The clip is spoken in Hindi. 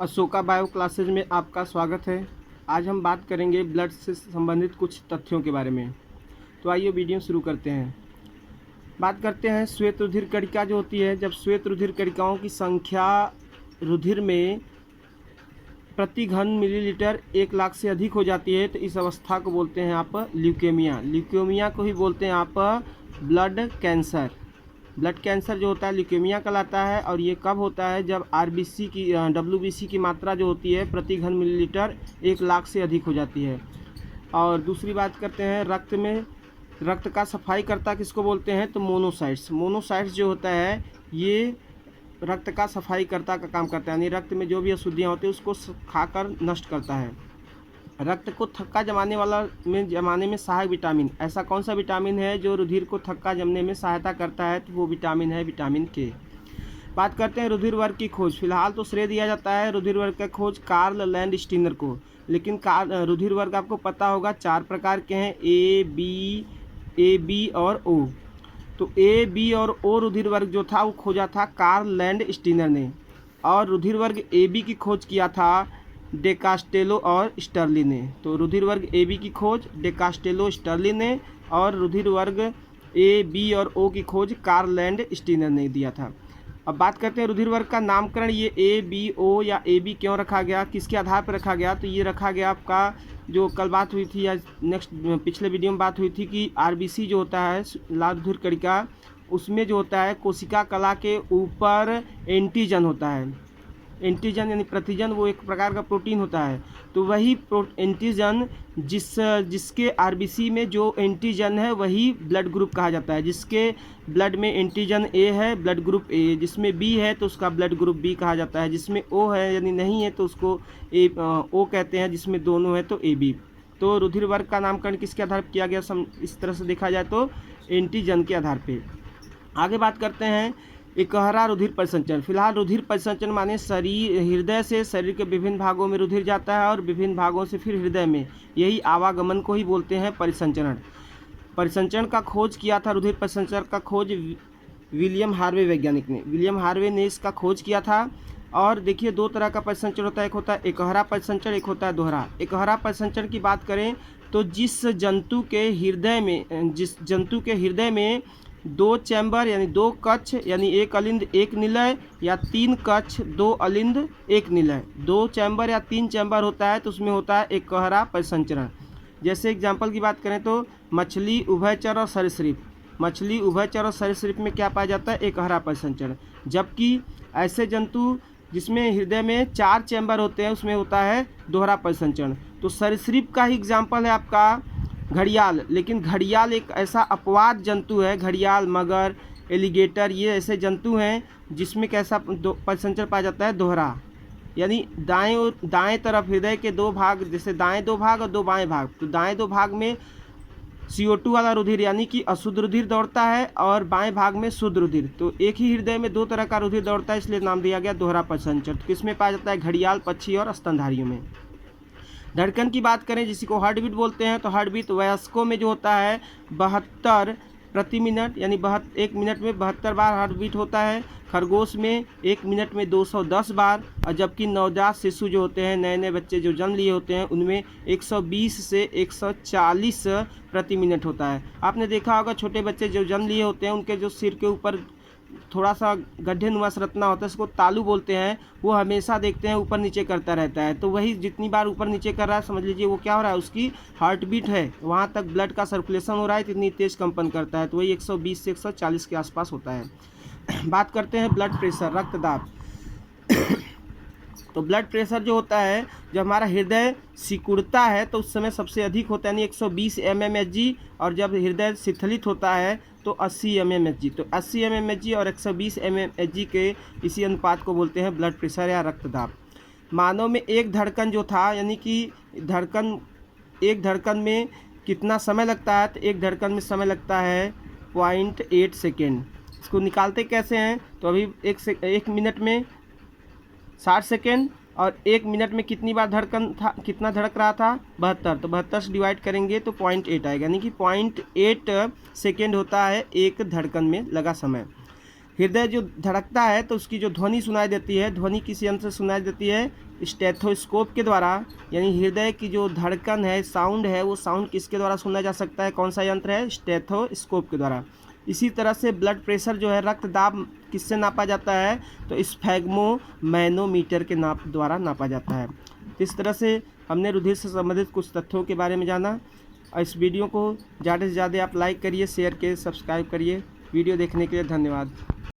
अशोका बायो क्लासेज में आपका स्वागत है। आज हम बात करेंगे ब्लड से संबंधित कुछ तथ्यों के बारे में। तो आइए वीडियो शुरू करते हैं। बात करते हैं श्वेत रुधिर कणिका जो होती है। जब श्वेत रुधिर कणिकाओं की संख्या रुधिर में प्रति घन मिलीलीटर 1 लाख से अधिक हो जाती है तो इस अवस्था को बोलते हैं आप ल्यूकेमिया। ल्यूकेमिया को ही बोलते हैं आप ब्लड कैंसर। ब्लड कैंसर जो होता है ल्यूकेमिया कहलाता है। और ये कब होता है? जब आरबीसी की डब्ल्यूबीसी की मात्रा जो होती है प्रति घन मिलीलीटर 1 लाख से अधिक हो जाती है। और दूसरी बात करते हैं रक्त का सफाई करता किसको बोलते हैं? तो मोनोसाइट्स। मोनोसाइट्स जो होता है ये रक्त का सफाई करता का काम करता है, यानी रक्त में जो भी अशुद्धियाँ होती है उसको खाकर नष्ट करता है। रक्त को थक्का जमाने में सहायक विटामिन, ऐसा कौन सा विटामिन है जो रुधिर को थक्का जमने में सहायता करता है? तो वो विटामिन है विटामिन के। बात करते हैं रुधिर वर्ग की खोज। फिलहाल तो श्रेय दिया जाता है रुधिर वर्ग का खोज कार्ल लैंडस्टीनर को, लेकिन रुधिर वर्ग आपको पता होगा 4 प्रकार के हैं, ए बी और ओ। तो ए बी और ओ रुधिर वर्ग जो था वो खोजा था कार्ल लैंडस्टीनर ने, और रुधिर वर्ग ए बी की खोज किया था डेकास्टेलो और स्टर्ली ने। तो रुधिर वर्ग ए बी की खोज डेकास्टेलो स्टर्ली ने, और रुधिर वर्ग ए बी और ओ की खोज कार्ल लैंडस्टीनर ने दिया था। अब बात करते हैं रुधिर वर्ग का नामकरण। ये ए बी ओ या ए बी क्यों रखा गया, किसके आधार पर रखा गया? तो ये रखा गया आपका जो कल बात हुई थी या पिछले वीडियो में बात हुई थी कि आरबीसी जो होता है लाल रुधिर कणिका, उसमें जो होता है कोशिका कला के ऊपर एंटीजन होता है। एंटीजन यानी प्रतिजन, वो एक प्रकार का प्रोटीन होता है। तो वही एंटीजन जिसके आरबीसी में जो एंटीजन है वही ब्लड ग्रुप कहा जाता है। जिसके ब्लड में एंटीजन ए है ब्लड ग्रुप ए, जिसमें बी है तो उसका ब्लड ग्रुप बी कहा जाता है, जिसमें ओ है यानी नहीं है तो उसको ओ कहते हैं, जिसमें दोनों है तो ए बी। तो रुधिर वर्ग का नामकरण किसके आधार पर किया गया? इस तरह से देखा जाए तो एंटीजन के आधार पर। आगे बात करते हैं इकहरा रुधिर परिसंचरण। फिलहाल रुधिर परिसंचरण माने हृदय से शरीर के विभिन्न भागों में रुधिर जाता है और विभिन्न भागों से फिर हृदय में, यही आवागमन को ही बोलते हैं परिसंचरण। परिसंचरण का खोज किया था, रुधिर परिसंचरण का खोज विलियम हार्वे वैज्ञानिक ने। विलियम हार्वे ने इसका खोज किया था। और देखिए 2 तरह का परिसंचरण होता है, एक होता है एकहरा परिसंचरण, एक होता है दोहरा। एकहरा परिसंचरण की बात करें तो जिस जंतु के हृदय में 2 चैम्बर यानी 2 कक्ष यानी 1 अलिंद 1 निलय, या 3 कक्ष 2 अलिंद 1 निलय, 2 चैम्बर या 3 चैम्बर होता है तो उसमें होता है एकहरा परिसंचरण। जैसे एग्जाम्पल की बात करें तो मछली, उभयचर और सरीसृप। मछली, उभयचर और सरीसृप में क्या पाया जाता है? एकहरा परिसंचरण। जबकि ऐसे जंतु जिसमें हृदय में 4 चैम्बर होते हैं उसमें होता है दोहरा परिसंचरण। तो सरीसृप का ही एग्जाम्पल है आपका घड़ियाल, लेकिन घड़ियाल एक ऐसा अपवाद जंतु है, घड़ियाल, मगर, एलिगेटर, ये ऐसे जंतु हैं जिसमें कैसा परिसंचरण पाया जाता है? दोहरा। यानी दाएं तरफ हृदय के 2 भाग, जैसे दाएं 2 भाग और 2 बाएं भाग, तो दाएं 2 भाग में CO2 वाला रुधिर यानी कि अशुद्ध रुधिर दौड़ता है और बाएं भाग में शुद्ध रुधिर। तो एक ही हृदय में 2 तरह का रुधिर दौड़ता है, इसलिए नाम दिया गया दोहरा परिसंचरण। तो किसमें पाया जाता है? घड़ियाल, पक्षी और स्तनधारियों में। धड़कन की बात करें जिसी को हार्ट बीट बोलते हैं, तो हार्ट बीट वयस्कों में जो होता है 72 प्रति मिनट, यानी 1 मिनट में 72 बार हार्ट बीट होता है। खरगोश में 1 मिनट में 210 बार, और जबकि नवजात शिशु जो होते हैं, नए नए बच्चे जो जन्म लिए होते हैं, उनमें 120 से 140 प्रति मिनट होता है। आपने देखा होगा छोटे बच्चे जो जन्म लिए होते हैं उनके जो सिर के ऊपर थोड़ा सा गड्ढे नुमा संरचना होता है, इसको तालू बोलते हैं, वो हमेशा देखते हैं ऊपर नीचे करता रहता है। तो वही जितनी बार ऊपर नीचे कर रहा है समझ लीजिए वो क्या हो रहा है, उसकी हार्ट बीट है, वहाँ तक ब्लड का सर्कुलेशन हो रहा है, इतनी तेज कंपन करता है। तो वही 120 से 140 के आसपास होता है। बात करते हैं ब्लड प्रेशर, रक्तदाब। तो ब्लड प्रेशर जो होता है, जब हमारा हृदय सिकुड़ता है तो उस समय सबसे अधिक होता है, यानी 120 mmHg, और जब हृदय शिथिलित होता है तो 80 mmHg। तो 80 mmHg और 120 mmHg के इसी अनुपात को बोलते हैं ब्लड प्रेशर या रक्तदाब। मानव में एक धड़कन जो था, यानी कि एक धड़कन में कितना समय लगता है? तो एक धड़कन में समय लगता है 0.8 सेकेंड। इसको निकालते कैसे हैं? तो अभी 1 मिनट में 60 सेकेंड, और 1 मिनट में कितनी बार धड़कन था, कितना धड़क रहा था? 72। तो 72 से डिवाइड करेंगे तो 0.8 आएगा, यानी कि 0.8 सेकेंड होता है एक धड़कन में लगा समय। हृदय जो धड़कता है तो उसकी जो ध्वनि सुनाई देती है, ध्वनि किस यंत्र से सुनाई देती है? स्टेथोस्कोप के द्वारा। यानी हृदय की जो धड़कन है, साउंड है, वो साउंड किसके द्वारा सुना जा सकता है? कौन सा यंत्र है? स्टेथोस्कोप के द्वारा। इसी तरह से ब्लड प्रेशर जो है, रक्तदाब किससे नापा जाता है? तो स्फैग्मोमैनोमीटर के द्वारा नापा जाता है। इस तरह से हमने रुधिर से संबंधित कुछ तथ्यों के बारे में जाना। और इस वीडियो को ज़्यादा से ज़्यादा आप लाइक करिए, शेयर करिए, सब्सक्राइब करिए। वीडियो देखने के लिए धन्यवाद।